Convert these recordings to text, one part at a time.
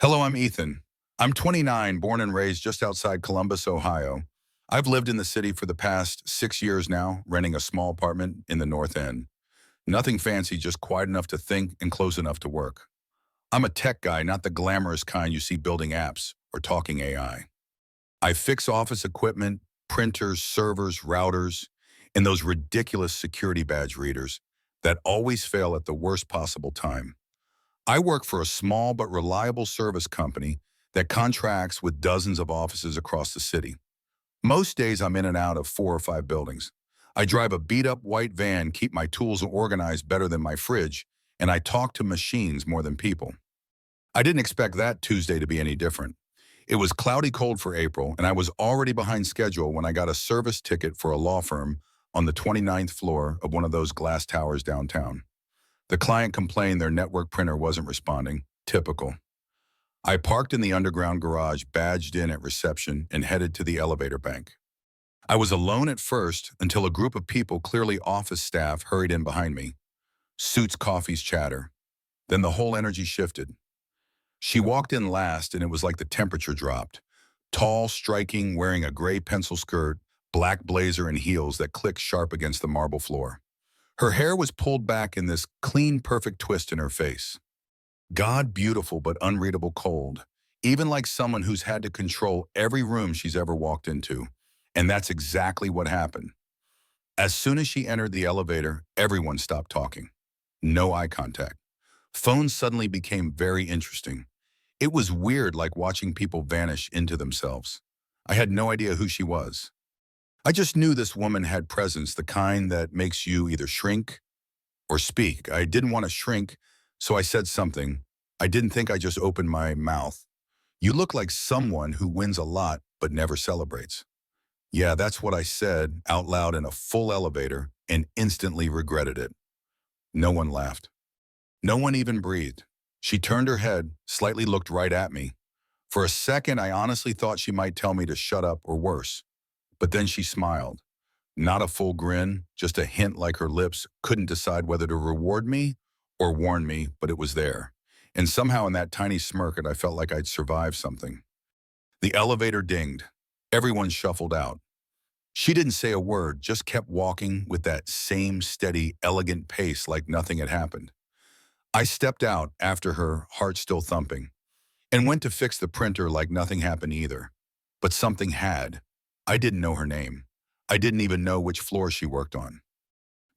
Hello, I'm Ethan. I'm 29, born and raised just outside Columbus, Ohio. I've lived in the city for the past 6 years now, renting a small apartment in the North End. Nothing fancy, just quiet enough to think and close enough to work. I'm a tech guy, not the glamorous kind you see building apps or talking AI. I fix office equipment, printers, servers, routers, and those ridiculous security badge readers that always fail at the worst possible time. I work for a small but reliable service company that contracts with dozens of offices across the city. Most days I'm in and out of 4 or 5 buildings. I drive a beat-up white van, keep my tools organized better than my fridge, and I talk to machines more than people. I didn't expect that Tuesday to be any different. It was cloudy cold for April, and I was already behind schedule when I got a service ticket for a law firm on the 29th floor of one of those glass towers downtown. The client complained their network printer wasn't responding. Typical. I parked in the underground garage, badged in at reception, and headed to the elevator bank. I was alone at first until a group of people, clearly office staff, hurried in behind me. Suits, coffees, chatter. Then the whole energy shifted. She walked in last, and it was like the temperature dropped. Tall, striking, wearing a gray pencil skirt, black blazer, and heels that clicked sharp against the marble floor. Her hair was pulled back in this clean, perfect twist in her face. God beautiful but unreadable cold, even like someone who's had to control every room she's ever walked into. And that's exactly what happened. As soon as she entered the elevator, everyone stopped talking. No eye contact. Phones suddenly became very interesting. It was weird, like watching people vanish into themselves. I had no idea who she was. I just knew this woman had presence, the kind that makes you either shrink or speak. I didn't want to shrink, so I said something. I didn't think. I just opened my mouth. "You look like someone who wins a lot but never celebrates." Yeah, that's what I said out loud in a full elevator and instantly regretted it. No one laughed. No one even breathed. She turned her head, slightly looked right at me. For a second, I honestly thought she might tell me to shut up or worse. But then she smiled. Not a full grin, just a hint, like her lips couldn't decide whether to reward me or warn me, but it was there. And somehow in that tiny smirk, I felt like I'd survived something. The elevator dinged. Everyone shuffled out. She didn't say a word, just kept walking with that same steady, elegant pace like nothing had happened. I stepped out after her, heart still thumping, and went to fix the printer like nothing happened either. But something had. I didn't know her name. I didn't even know which floor she worked on.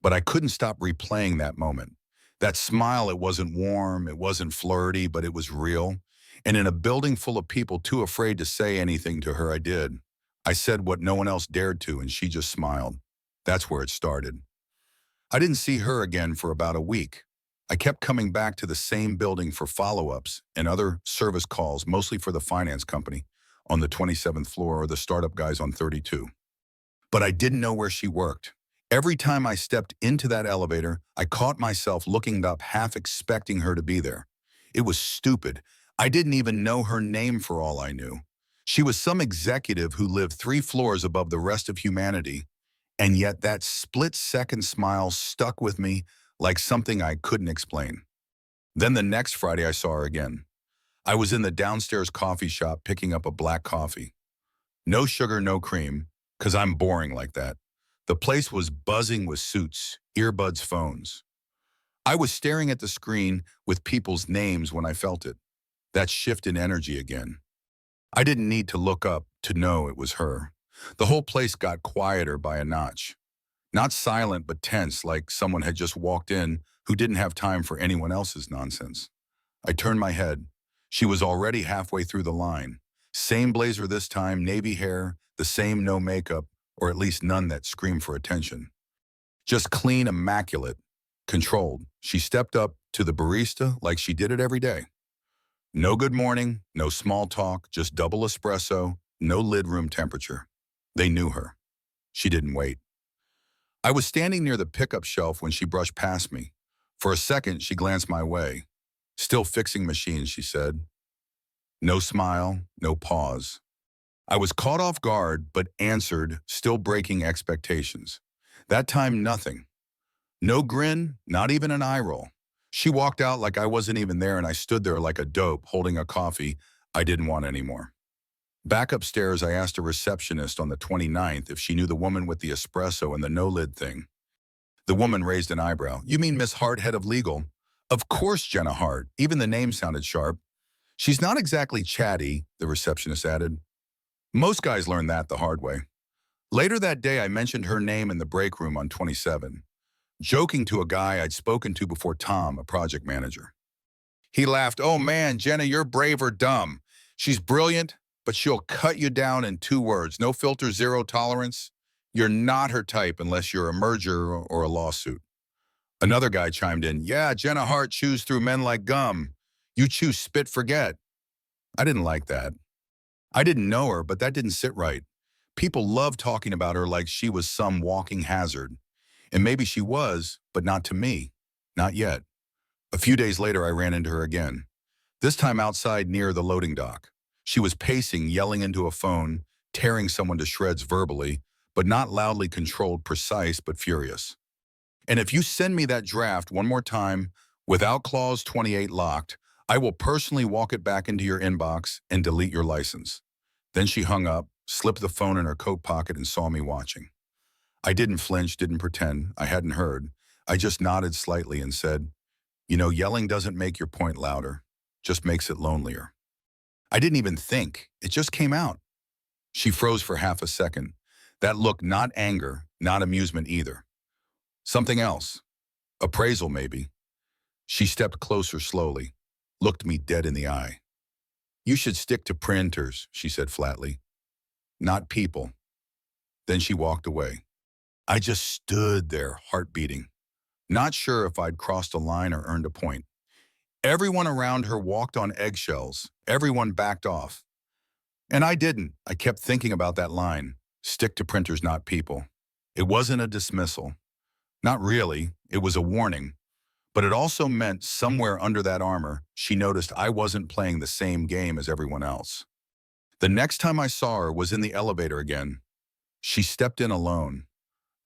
But I couldn't stop replaying that moment. That smile, it wasn't warm, it wasn't flirty, but it was real. And in a building full of people too afraid to say anything to her, I did. I said what no one else dared to, and she just smiled. That's where it started. I didn't see her again for about a week. I kept coming back to the same building for follow-ups and other service calls, mostly for the finance company on the 27th floor or the startup guys on 32. But I didn't know where she worked. Every time I stepped into that elevator, I caught myself looking up, half expecting her to be there. It was stupid. I didn't even know her name for all I knew. She was some executive who lived 3 floors above the rest of humanity, and yet that split-second smile stuck with me like something I couldn't explain. Then the next Friday I saw her again. I was in the downstairs coffee shop picking up a black coffee. No sugar, no cream, 'cause I'm boring like that. The place was buzzing with suits, earbuds, phones. I was staring at the screen with people's names when I felt it. That shift in energy again. I didn't need to look up to know it was her. The whole place got quieter by a notch. Not silent, but tense, like someone had just walked in who didn't have time for anyone else's nonsense. I turned my head. She was already halfway through the line. Same blazer this time, navy hair, the same no makeup, or at least none that screamed for attention. Just clean, immaculate, controlled. She stepped up to the barista like she did it every day. No good morning, no small talk, just double espresso, no lid room temperature. They knew her. She didn't wait. I was standing near the pickup shelf when she brushed past me. For a second, she glanced my way. "Still fixing machines," she said. No smile, no pause. I was caught off guard, but answered, still breaking expectations. That time, nothing. No grin, not even an eye roll. She walked out like I wasn't even there, and I stood there like a dope, holding a coffee I didn't want anymore. Back upstairs, I asked a receptionist on the 29th if she knew the woman with the espresso and the no-lid thing. The woman raised an eyebrow. You mean Miss Hart, head of legal? Of course, Jenna Hart. Even the name sounded sharp. She's not exactly chatty, the receptionist added. Most guys learn that the hard way. Later that day, I mentioned her name in the break room on 27, joking to a guy I'd spoken to before, Tom, a project manager. He laughed, oh man, Jenna, you're brave or dumb. She's brilliant, but she'll cut you down in 2 words. No filter, zero tolerance. You're not her type unless you're a merger or a lawsuit. Another guy chimed in, yeah, Jenna Hart chews through men like gum. You chew spit forget. I didn't like that. I didn't know her, but that didn't sit right. People love talking about her like she was some walking hazard. And maybe she was, but not to me. Not yet. A few days later, I ran into her again. This time outside near the loading dock. She was pacing, yelling into a phone, tearing someone to shreds verbally, but not loudly controlled, precise, but furious. And if you send me that draft one more time, without clause 28 locked, I will personally walk it back into your inbox and delete your license. Then she hung up, slipped the phone in her coat pocket, and saw me watching. I didn't flinch, didn't pretend I hadn't heard. I just nodded slightly and said, you know, yelling doesn't make your point louder, just makes it lonelier. I didn't even think, it just came out. She froze for half a second. That look, not anger, not amusement either. Something else. Appraisal, maybe. She stepped closer slowly, looked me dead in the eye. You should stick to printers, she said flatly. Not people. Then she walked away. I just stood there, heart beating, not sure if I'd crossed a line or earned a point. Everyone around her walked on eggshells. Everyone backed off. And I didn't. I kept thinking about that line. Stick to printers, not people. It wasn't a dismissal. Not really. It was a warning. But it also meant somewhere under that armor, she noticed I wasn't playing the same game as everyone else. The next time I saw her was in the elevator again. She stepped in alone.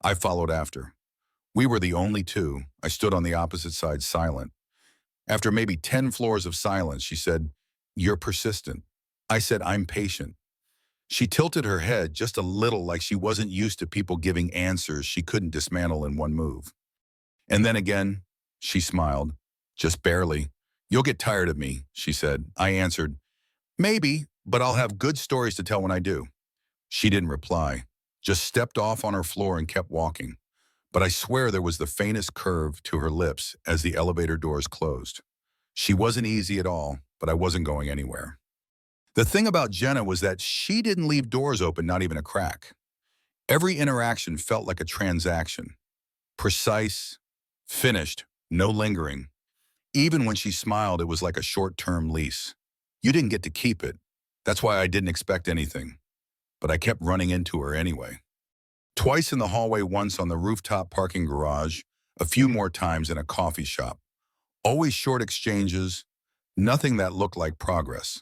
I followed after. We were the only two. I stood on the opposite side, silent. After maybe 10 floors of silence, she said, you're persistent. I said, I'm patient. She tilted her head just a little, like she wasn't used to people giving answers she couldn't dismantle in one move. And then again, she smiled, just barely. You'll get tired of me, she said. I answered, maybe, but I'll have good stories to tell when I do. She didn't reply, just stepped off on her floor and kept walking. But I swear there was the faintest curve to her lips as the elevator doors closed. She wasn't easy at all, but I wasn't going anywhere. The thing about Jenna was that she didn't leave doors open, not even a crack. Every interaction felt like a transaction. Precise, finished, no lingering. Even when she smiled, it was like a short-term lease. You didn't get to keep it. That's why I didn't expect anything. But I kept running into her anyway. Twice in the hallway, once on the rooftop parking garage, a few more times in a coffee shop. Always short exchanges, nothing that looked like progress.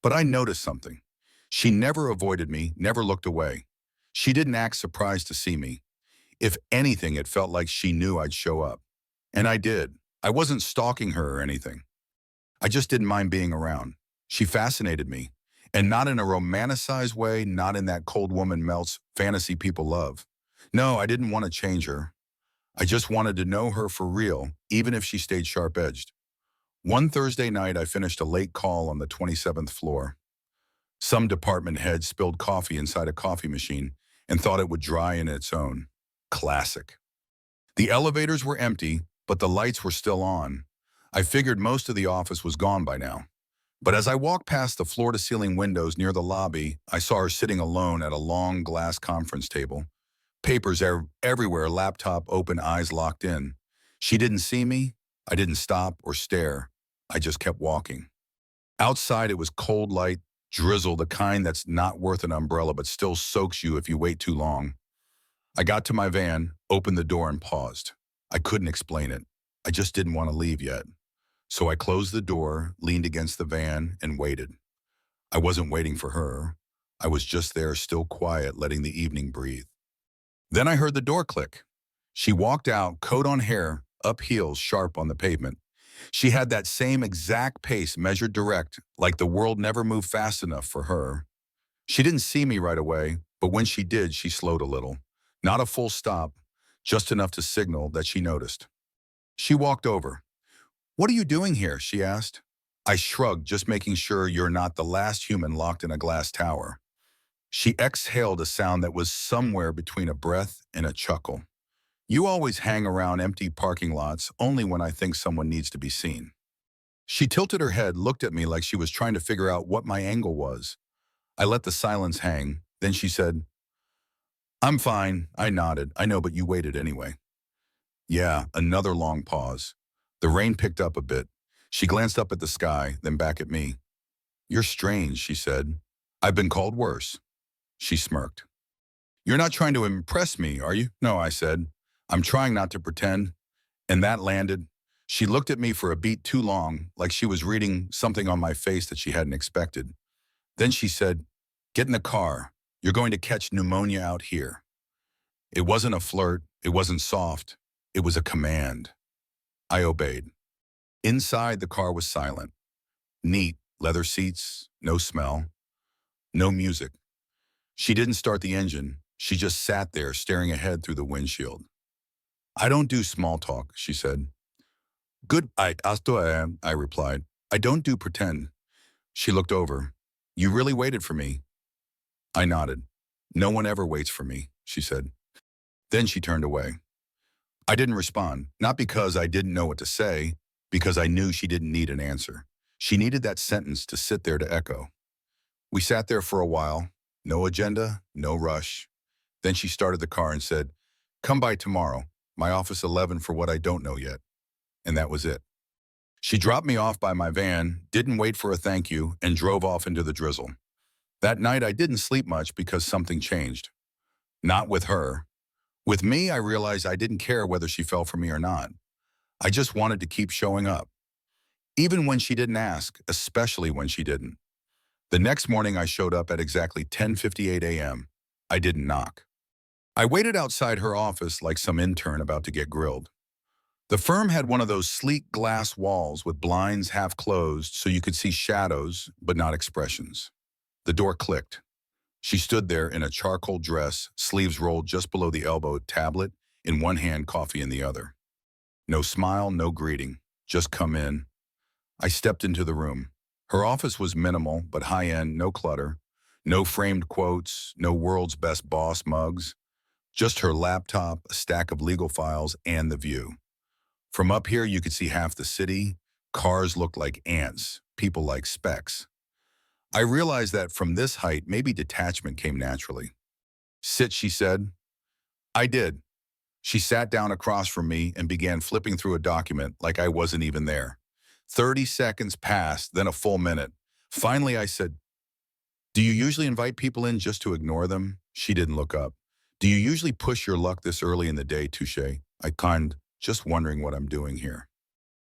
But I noticed something. She never avoided me, never looked away. She didn't act surprised to see me. If anything, it felt like she knew I'd show up. And I did. I wasn't stalking her or anything. I just didn't mind being around. She fascinated me. And not in a romanticized way, not in that cold woman melts fantasy people love. No, I didn't want to change her. I just wanted to know her for real, even if she stayed sharp-edged. One Thursday night, I finished a late call on the 27th floor. Some department head spilled coffee inside a coffee machine and thought it would dry in its own. Classic. The elevators were empty, but the lights were still on. I figured most of the office was gone by now. But as I walked past the floor-to-ceiling windows near the lobby, I saw her sitting alone at a long glass conference table. Papers everywhere, laptop open, eyes locked in. She didn't see me. I didn't stop or stare. I just kept walking. Outside, it was cold light, drizzle, the kind that's not worth an umbrella but still soaks you if you wait too long. I got to my van, opened the door, and paused. I couldn't explain it. I just didn't want to leave yet. So I closed the door, leaned against the van, and waited. I wasn't waiting for her. I was just there, still quiet, letting the evening breathe. Then I heard the door click. She walked out, coat on hair, up heels sharp on the pavement. She had that same exact pace measured direct, like the world never moved fast enough for her. She didn't see me right away, but when she did, she slowed a little. Not a full stop, just enough to signal that she noticed. She walked over. "What are you doing here?" she asked. I shrugged, just making sure you're not the last human locked in a glass tower. She exhaled a sound that was somewhere between a breath and a chuckle. "You always hang around empty parking lots only when I think someone needs to be seen." She tilted her head, looked at me like she was trying to figure out what my angle was. I let the silence hang. Then she said, "I'm fine." I nodded. "I know, but you waited anyway." Yeah, another long pause. The rain picked up a bit. She glanced up at the sky, then back at me. "You're strange," she said. "I've been called worse." She smirked. "You're not trying to impress me, are you?" "No," I said. "I'm trying not to pretend." And that landed. She looked at me for a beat too long, like she was reading something on my face that she hadn't expected. Then she said, "Get in the car. You're going to catch pneumonia out here." It wasn't a flirt. It wasn't soft. It was a command. I obeyed. Inside, the car was silent. Neat, leather seats, no smell, no music. She didn't start the engine. She just sat there staring ahead through the windshield. "I don't do small talk," she said. "Good, I replied. "I don't do pretend." She looked over. "You really waited for me?" I nodded. "No one ever waits for me," she said. Then she turned away. I didn't respond, not because I didn't know what to say, because I knew she didn't need an answer. She needed that sentence to sit there to echo. We sat there for a while, no agenda, no rush. Then she started the car and said, "Come by tomorrow, my office 11 for what I don't know yet." And that was it. She dropped me off by my van, didn't wait for a thank you, and drove off into the drizzle. That night I didn't sleep much because something changed. Not with her. With me, I realized I didn't care whether she fell for me or not. I just wanted to keep showing up. Even when she didn't ask, especially when she didn't. The next morning I showed up at exactly 10:58 a.m. I didn't knock. I waited outside her office like some intern about to get grilled. The firm had one of those sleek glass walls with blinds half closed so you could see shadows but not expressions. The door clicked. She stood there in a charcoal dress, sleeves rolled just below the elbow, tablet in one hand, coffee in the other. No smile, no greeting. Just come in. I stepped into the room. Her office was minimal but high-end, no clutter. No framed quotes, no world's best boss mugs. Just her laptop, a stack of legal files, and the view. From up here, you could see half the city. Cars looked like ants, people like specks. I realized that from this height, maybe detachment came naturally. "Sit," she said. I did. She sat down across from me and began flipping through a document like I wasn't even there. 30 seconds passed, then a full minute. Finally, I said, "Do you usually invite people in just to ignore them?" She didn't look up. "Do you usually push your luck this early in the day, Touche?" I conned, just wondering what I'm doing here.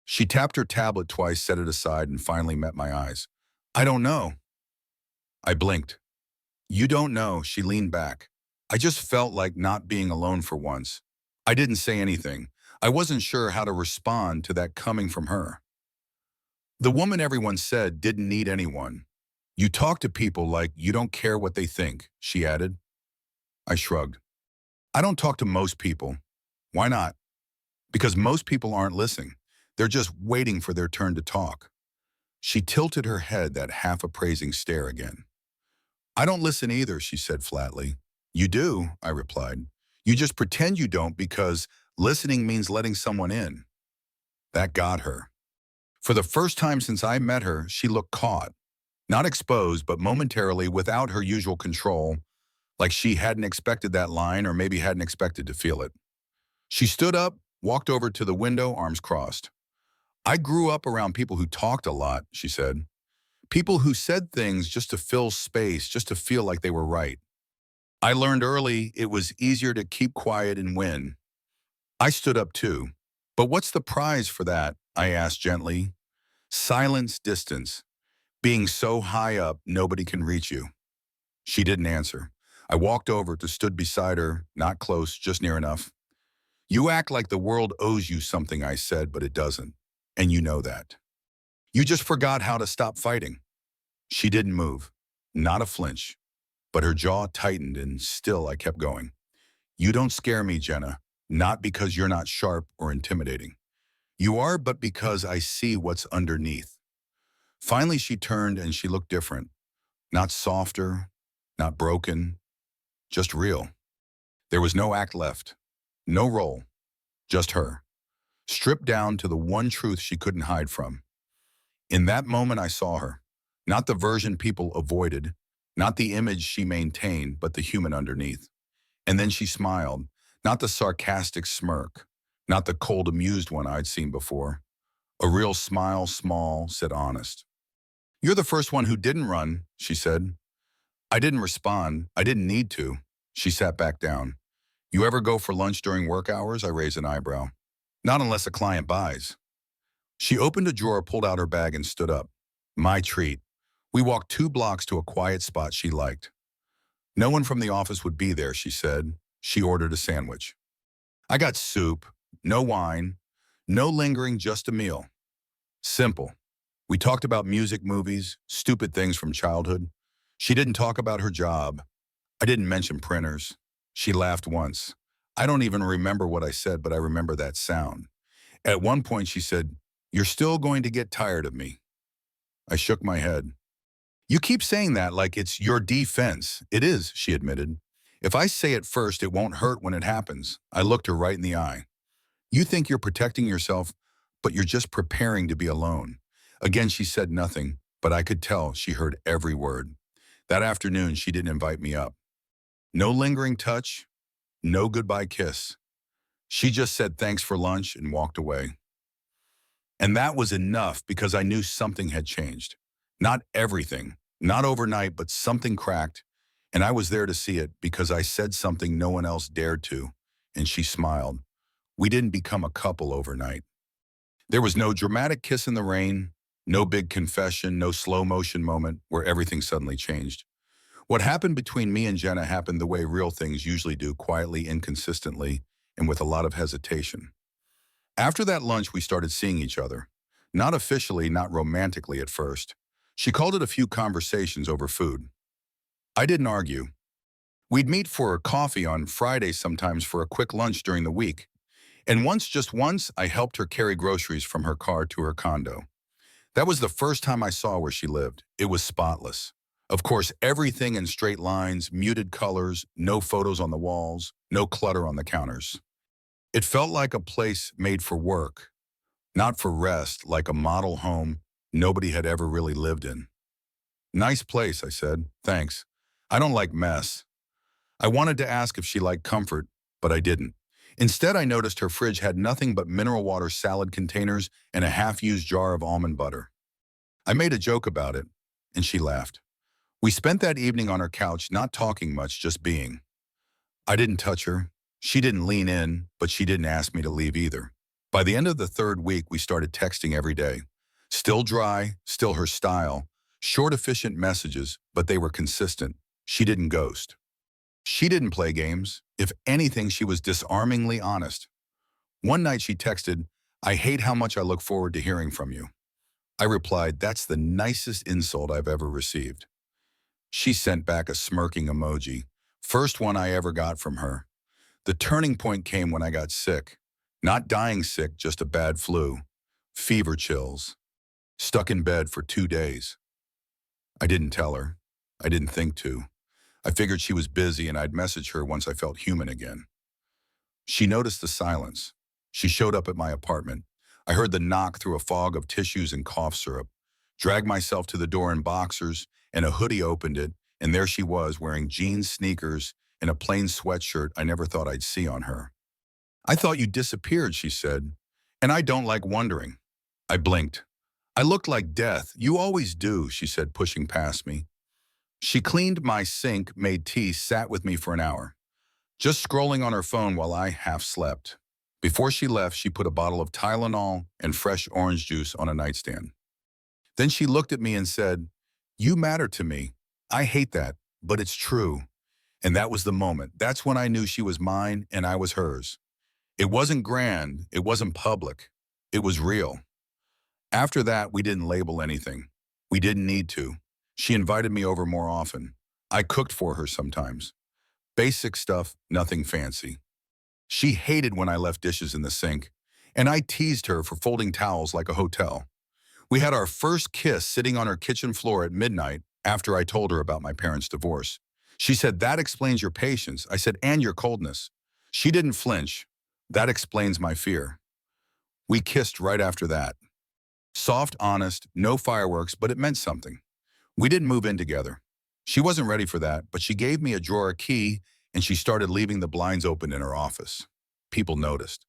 She tapped her tablet twice, set it aside, and finally met my eyes. "I don't know." I blinked. "You don't know," she leaned back. I just felt like not being alone for once. I didn't say anything. I wasn't sure how to respond to that coming from her. "The woman everyone said didn't need anyone. You talk to people like you don't care what they think," she added. I shrugged. "I don't talk to most people." "Why not?" "Because most people aren't listening. They're just waiting for their turn to talk." She tilted her head, that half-appraising stare again. "I don't listen either," she said flatly. "You do," I replied. "You just pretend you don't because listening means letting someone in." That got her. For the first time since I met her, she looked caught. Not exposed, but momentarily without her usual control, like she hadn't expected that line or maybe hadn't expected to feel it. She stood up, walked over to the window, arms crossed. "I grew up around people who talked a lot," she said. "People who said things just to fill space, just to feel like they were right. I learned early it was easier to keep quiet and win." I stood up too. "But what's the prize for that?" I asked gently. "Silence, distance. Being so high up, nobody can reach you." She didn't answer. I walked over to stood beside her, not close, just near enough. You act like the world owes you something, I said, but it doesn't. And you know that. You just forgot how to stop fighting. She didn't move. Not a flinch. But her jaw tightened and still I kept going. You don't scare me, Jenna. Not because you're not sharp or intimidating. You are, but because I see what's underneath. Finally, she turned and she looked different. Not softer, not broken, just real. There was no act left. No role. Just her. Stripped down to the one truth she couldn't hide from. In that moment, I saw her. Not the version people avoided, not the image she maintained, but the human underneath. And then she smiled, not the sarcastic smirk, not the cold, amused one I'd seen before. A real smile, small, said honest. You're the first one who didn't run, she said. I didn't respond. I didn't need to. She sat back down. You ever go for lunch during work hours? I raised an eyebrow. Not unless a client buys. She opened a drawer, pulled out her bag, and stood up. My treat. We walked 2 blocks to a quiet spot she liked. No one from the office would be there, she said. She ordered a sandwich. I got soup, no wine, no lingering, just a meal. Simple. We talked about music, movies, stupid things from childhood. She didn't talk about her job. I didn't mention printers. She laughed once. I don't even remember what I said, but I remember that sound. At one point, she said, "You're still going to get tired of me." I shook my head. You keep saying that like it's your defense. It is, she admitted. If I say it first, it won't hurt when it happens. I looked her right in the eye. You think you're protecting yourself, but you're just preparing to be alone. Again, she said nothing, but I could tell she heard every word. That afternoon, she didn't invite me up. No lingering touch, no goodbye kiss. She just said thanks for lunch and walked away. And that was enough because I knew something had changed. Not everything, not overnight, but something cracked. And I was there to see it because I said something no one else dared to. And she smiled. We didn't become a couple overnight. There was no dramatic kiss in the rain, no big confession, no slow motion moment where everything suddenly changed. What happened between me and Jenna happened the way real things usually do, quietly, inconsistently, and with a lot of hesitation. After that lunch, we started seeing each other. Not officially, not romantically at first. She called it a few conversations over food. I didn't argue. We'd meet for a coffee on Fridays, sometimes for a quick lunch during the week. And once, just once, I helped her carry groceries from her car to her condo. That was the first time I saw where she lived. It was spotless. Of course, everything in straight lines, muted colors, no photos on the walls, no clutter on the counters. It felt like a place made for work, not for rest, like a model home nobody had ever really lived in. Nice place, I said. Thanks. I don't like mess. I wanted to ask if she liked comfort, but I didn't. Instead, I noticed her fridge had nothing but mineral water salad containers and a half-used jar of almond butter. I made a joke about it, and she laughed. We spent that evening on her couch, not talking much, just being. I didn't touch her. She didn't lean in, but she didn't ask me to leave either. By the end of the 3rd week, we started texting every day. Still dry, still her style. Short, efficient messages, but they were consistent. She didn't ghost. She didn't play games. If anything, she was disarmingly honest. One night she texted, "I hate how much I look forward to hearing from you." I replied, "That's the nicest insult I've ever received." She sent back a smirking emoji. First one I ever got from her. The turning point came when I got sick. Not dying sick, just a bad flu. Fever chills. Stuck in bed for 2 days. I didn't tell her. I didn't think to. I figured she was busy and I'd message her once I felt human again. She noticed the silence. She showed up at my apartment. I heard the knock through a fog of tissues and cough syrup. Dragged myself to the door in boxers, and a hoodie opened it, and there she was wearing jeans, sneakers, and a plain sweatshirt I never thought I'd see on her. "I thought you disappeared," she said. "And I don't like wondering." I blinked. "I looked like death. You always do," she said, pushing past me. She cleaned my sink, made tea, sat with me for an hour, just scrolling on her phone while I half slept. Before she left, she put a bottle of Tylenol and fresh orange juice on a nightstand. Then she looked at me and said, "You matter to me. I hate that, but it's true." And that was the moment. That's when I knew she was mine and I was hers. It wasn't grand, it wasn't public, it was real. After that, we didn't label anything. We didn't need to. She invited me over more often. I cooked for her sometimes. Basic stuff, nothing fancy. She hated when I left dishes in the sink, and I teased her for folding towels like a hotel. We had our first kiss sitting on her kitchen floor at midnight after I told her about my parents' divorce. She said, "That explains your patience." I said, "And your coldness." She didn't flinch. "That explains my fear." We kissed right after that. Soft, honest, no fireworks, but it meant something. We didn't move in together. She wasn't ready for that, but she gave me a drawer key and she started leaving the blinds open in her office. People noticed.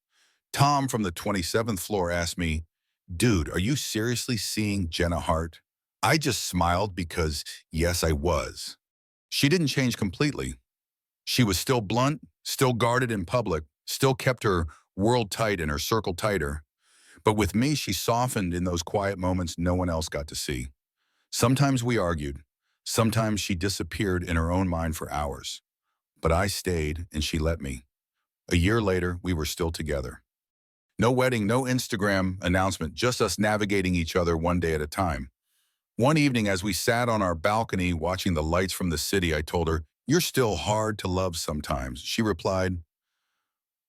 Tom from the 27th floor asked me, "Dude, are you seriously seeing Jenna Hart?" I just smiled because, yes, I was. She didn't change completely. She was still blunt, still guarded in public, still kept her world tight and her circle tighter. But with me, she softened in those quiet moments no one else got to see. Sometimes we argued. Sometimes she disappeared in her own mind for hours. But I stayed and she let me. A year later, we were still together. No wedding, no Instagram announcement, just us navigating each other one day at a time. One evening, as we sat on our balcony watching the lights from the city, I told her, "You're still hard to love sometimes." She replied,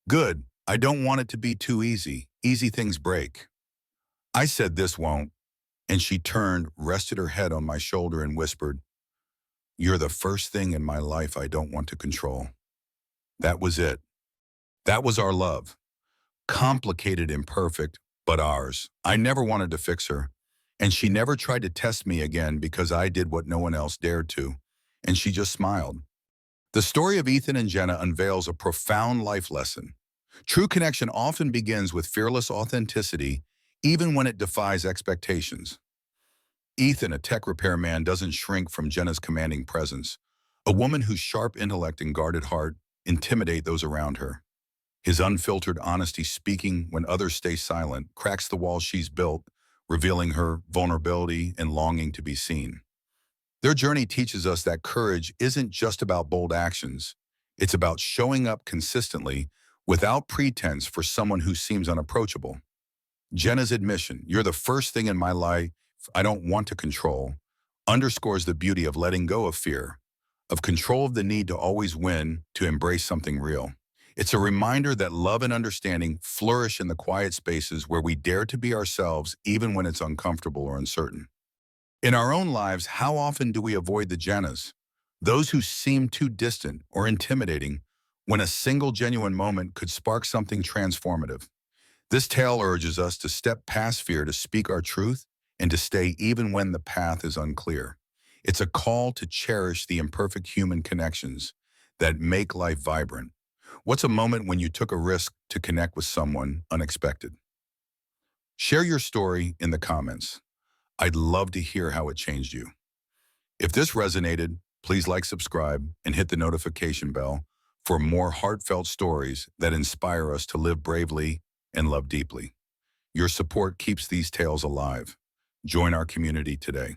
"Good. I don't want it to be too easy. Easy things break." I said, "This won't." And she turned, rested her head on my shoulder and whispered, "You're the first thing in my life I don't want to control." That was it. That was our love. Complicated, imperfect, but ours. I never wanted to fix her. And she never tried to test me again because I did what no one else dared to. And she just smiled. The story of Ethan and Jenna unveils a profound life lesson. True connection often begins with fearless authenticity, even when it defies expectations. Ethan, a tech repairman, doesn't shrink from Jenna's commanding presence. A woman whose sharp intellect and guarded heart intimidate those around her. His unfiltered honesty, speaking when others stay silent, cracks the walls she's built, revealing her vulnerability and longing to be seen. Their journey teaches us that courage isn't just about bold actions. It's about showing up consistently without pretense for someone who seems unapproachable. Jenna's admission, "You're the first thing in my life I don't want to control," underscores the beauty of letting go of fear, of control of the need to always win, to embrace something real. It's a reminder that love and understanding flourish in the quiet spaces where we dare to be ourselves even when it's uncomfortable or uncertain. In our own lives, how often do we avoid the Jennas, those who seem too distant or intimidating, when a single genuine moment could spark something transformative? This tale urges us to step past fear, to speak our truth, and to stay even when the path is unclear. It's a call to cherish the imperfect human connections that make life vibrant. What's a moment when you took a risk to connect with someone unexpected? Share your story in the comments. I'd love to hear how it changed you. If this resonated, please like, subscribe, and hit the notification bell for more heartfelt stories that inspire us to live bravely and love deeply. Your support keeps these tales alive. Join our community today.